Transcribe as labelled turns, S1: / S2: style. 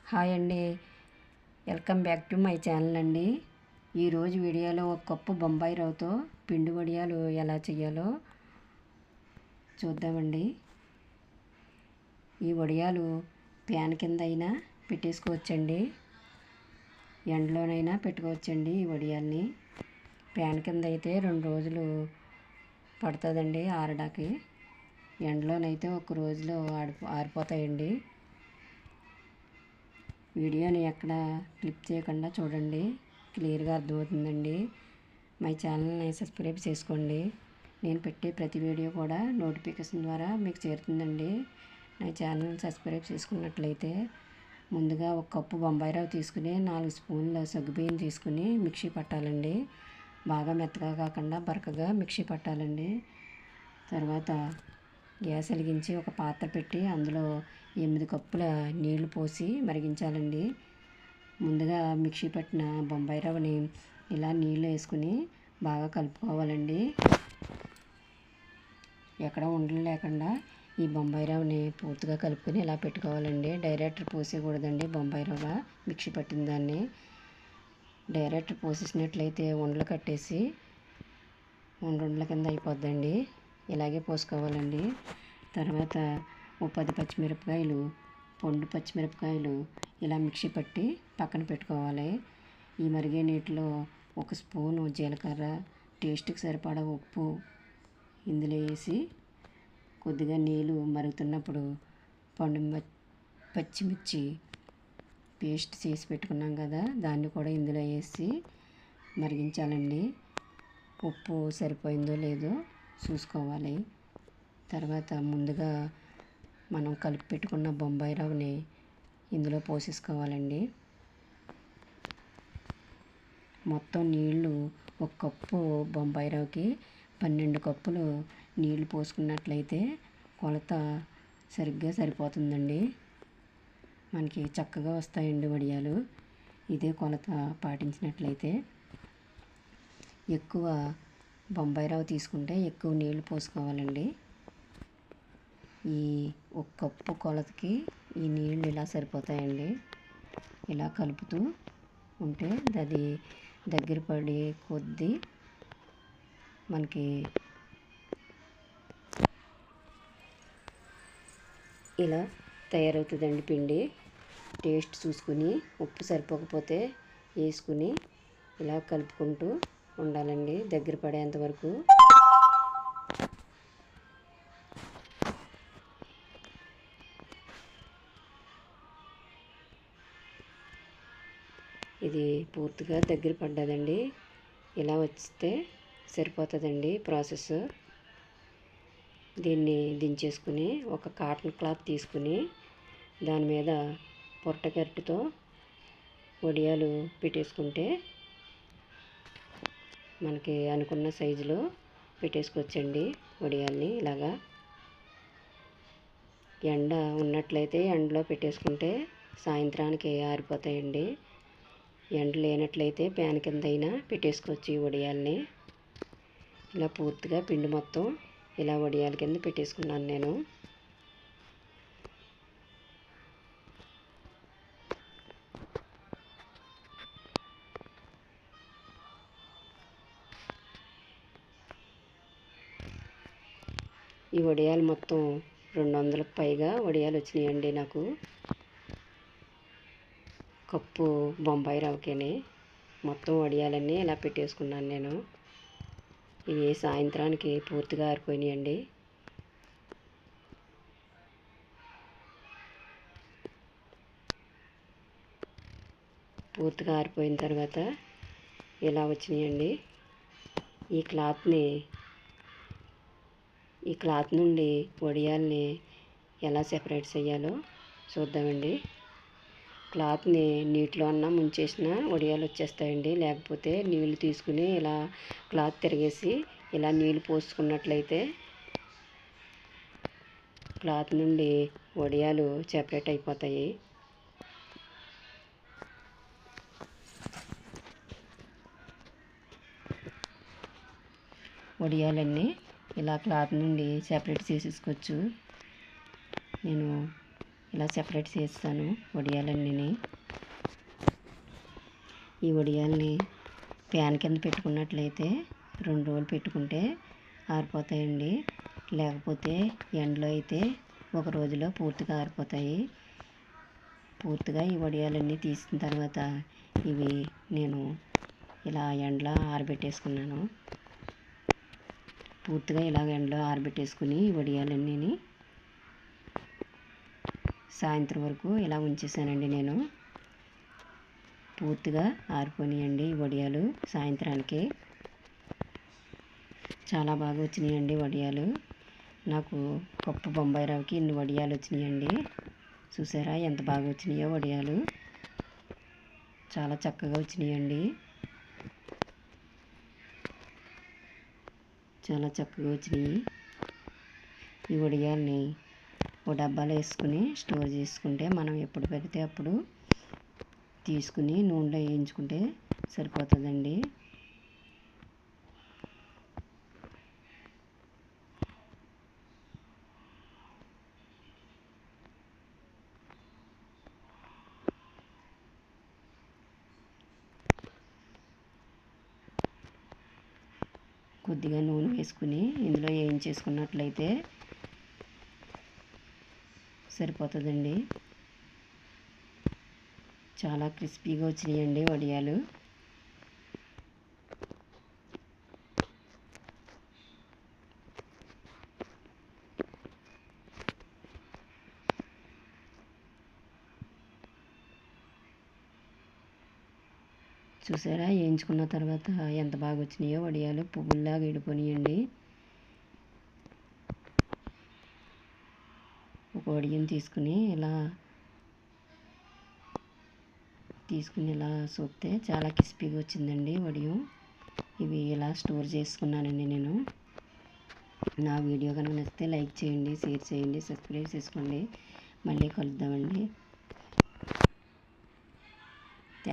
S1: Hi అండి, welcome back to my channel అండి. ఈరోజు వీడియోలో ఒక కప్పు బొంబాయి రవ్వతో పిండి వడియాలు ఎలా చేయాలో చూద్దామండి. ఈ వడియాలు ప్యాన్ కింద అయినా పెట్టేసుకోవచ్చండి, ఎండలోనైనా పెట్టుకోవచ్చండి. ఈ వడియాల్ని ప్యాన్ కింద అయితే 2 రోజులు పడుతుందండి ఆరడానికి, ఎండలోనైతే 1 రోజులో ఆరిపోతాయండి. వీడియోని ఎక్కడ క్లిక్ చేయకుండా చూడండి, క్లియర్గా అర్థమవుతుందండి. మై ఛానల్ని సబ్స్క్రైబ్ చేసుకోండి. నేను పెట్టే ప్రతి వీడియో కూడా నోటిఫికేషన్ ద్వారా మీకు చేరుతుందండి. నా ఛానల్ని సబ్స్క్రైబ్ చేసుకున్నట్లయితే ముందుగా 1 కప్పు బొంబాయి రవ్వ తీసుకుని 4 స్పూన్ల సగ్గుబియ్యం తీసుకుని మిక్సీ పట్టాలండి. బాగా మెత్తగా కాకుండా బరకగా మిక్సీ పట్టాలండి. తర్వాత గ్యాస్ వెలిగించి ఒక పాత్ర పెట్టి అందులో 8 కప్పుల నీళ్లు పోసి మరిగించాలండి. ముందుగా మిక్సీ పట్టిన బొంబాయి రవ్వని ఇలా నీళ్ళు వేసుకుని బాగా కలుపుకోవాలండి. ఎక్కడ ఉండలు లేకుండా ఈ బొంబాయి రవ్వని పూర్తిగా కలుపుకొని ఇలా పెట్టుకోవాలండి. డైరెక్ట్ పోసేయకూడదండి. బొంబాయి రవ్వ మిక్సీ పట్టిన దాన్ని డైరెక్ట్ పోసేసినట్లయితే ఉండలు కట్టేసి ఉండల కింద అయిపోద్దండి. ఇలాగే పోసుకోవాలండి. తర్వాత 10 పచ్చిమిరపకాయలు, పండు పచ్చిమిరపకాయలు ఇలా మిక్సీ పట్టి పక్కన పెట్టుకోవాలి. ఈ మరిగే నీటిలో 1 స్పూను జీలకర్ర, టేస్ట్కి సరిపడా ఉప్పు ఇందులో వేసి కొద్దిగా నీళ్ళు మరుగుతున్నప్పుడు పచ్చిమిర్చి పేస్ట్ చేసి పెట్టుకున్నాం కదా, దాన్ని కూడా ఇందులో వేసి మరిగించాలండి. ఉప్పు సరిపోయిందో లేదో చూసుకోవాలి. తర్వాత ముందుగా మనం కలిపి పెట్టుకున్న బొంబాయి రవ్వని ఇందులో పోసేసుకోవాలండి. మొత్తం నీళ్ళు 1 కప్పు బొంబాయి రవ్వకి 12 కప్పులు నీళ్లు పోసుకున్నట్లయితే కొలత సరిగ్గా సరిపోతుందండి. మనకి చక్కగా వస్తాయండి వడియాలు. ఇదే కొలత పాటించినట్లయితే. ఎక్కువ బొంబాయి రవ్వ తీసుకుంటే ఎక్కువ నీళ్లు పోసుకోవాలండి. ఈ 1 కప్పు కొలతకి ఈ నీళ్ళు ఇలా సరిపోతాయండి. ఇలా కలుపుతూ ఉంటే అది దగ్గర పడి కొద్దీ మనకి ఇలా తయారవుతుందండి పిండి. టేస్ట్ చూసుకుని ఉప్పు సరిపోకపోతే వేసుకుని ఇలా కలుపుకుంటూ ఉండాలండి దగ్గర పడేంత వరకు. ఇది పూర్తిగా దగ్గర పడ్డదండి. ఇలా వస్తే సరిపోతుందండి ప్రాసెస్. దీన్ని దించేసుకుని ఒక కాటన్ క్లాత్ తీసుకుని దాని మీద పొట్టగరిటెతో వడియాలు పెట్టేసుకుంటే మనకి అనుకున్న సైజులో పెట్టేసుకోవచ్చండి వడియాల్ని. ఇలాగా ఎండ ఉన్నట్లయితే ఎండలో పెట్టేసుకుంటే సాయంత్రానికి ఆరిపోతాయండి. ఎండ లేనట్లయితే ప్యాన్ కింద అయినా పెట్టేసుకోవచ్చు ఈ వడియాల్ని. ఇలా పూర్తిగా పిండి మొత్తం ఇలా వడియాల కింద పెట్టేసుకున్నాను నేను. ఈ వడియాలు మొత్తం 200కు పైగా వడియాలు వచ్చినాయండి నాకు. కప్పు బొంబాయి రవ్వకేనే మొత్తం వడియాలన్నీ ఇలా పెట్టేసుకున్నాను నేను. ఇవి సాయంత్రానికి పూర్తిగా ఆరిపోయినాయండి. పూర్తిగా ఆరిపోయిన తర్వాత ఇలా వచ్చినాయండి. ఈ క్లాత్ నుండి వడియాల్ని ఎలా సెపరేట్ చేయాలో చూద్దామండి. క్లాత్ని నీటిలో అన్నా ముంచేసిన వడియాలు వచ్చేస్తాయండి. లేకపోతే నీళ్ళు తీసుకుని ఇలా క్లాత్ తిరిగేసి ఇలా నీళ్ళు పోసుకున్నట్లయితే క్లాత్ నుండి వడియాలు సెపరేట్ అయిపోతాయి. వడియాలన్నీ ఇలా క్లాత్ నుండి సెపరేట్ చేసేసుకోవచ్చు. నేను ఇలా సెపరేట్ చేస్తాను వడియాలన్నీ. ఈ వడియాల్ని ప్యాన్ కింద పెట్టుకున్నట్లయితే 2 రోజులు పెట్టుకుంటే ఆరిపోతాయండి. లేకపోతే ఎండలో అయితే 1 రోజులో పూర్తిగా ఆరిపోతాయి. పూర్తిగా ఈ వడియాలన్నీ తీసిన తర్వాత ఇవి నేను ఇలా ఎండలో ఆరబెట్టేసుకున్నాను. పూర్తిగా ఇలాగ ఎండలో ఆరబెట్టేసుకుని ఈ వడియాలన్నీ సాయంత్రం వరకు ఇలా ఉంచేసానండి నేను. పూర్తిగా ఆరిపోయినాయండి ఈ వడియాలు సాయంత్రానికి. చాలా బాగా వచ్చినాయండి వడియాలు. నాకు పప్పు బొంబాయి రవ్వకి ఇన్ని వడియాలు వచ్చినాయండి. చూసారా ఎంత బాగా వచ్చినాయో వడియాలు. చాలా చక్కగా వచ్చినాయండి. చాలా చక్కగా వచ్చినాయి. ఈ వడియాల్ని ఓ డబ్బాలో వేసుకుని స్టోర్ చేసుకుంటే మనం ఎప్పుడు పెడితే అప్పుడు తీసుకుని నూనెలో వేయించుకుంటే సరిపోతుందండి. కొద్దిగా నూనె వేసుకుని ఇందులో వేయించేసుకున్నట్లయితే సరిపోతుందండి. చాలా క్రిస్పీగా వచ్చినాయండి వడియాలు. చూసారా వేయించుకున్న తర్వాత ఎంత బాగా వచ్చినాయో వడియాలు. పువ్వుల్లాగా విడిపోయినాయండి. ఒక వడియం తీసుకుని ఇలా చూస్తే చాలా క్రిస్పీగా వచ్చిందండి వడియం. ఇవి ఇలా స్టోర్ చేసుకున్నానండి నేను. నా వీడియో కనుక నచ్చితే లైక్ చేయండి, షేర్ చేయండి, సబ్స్క్రైబ్ చేసుకోండి. మళ్ళీ కలుద్దామండి.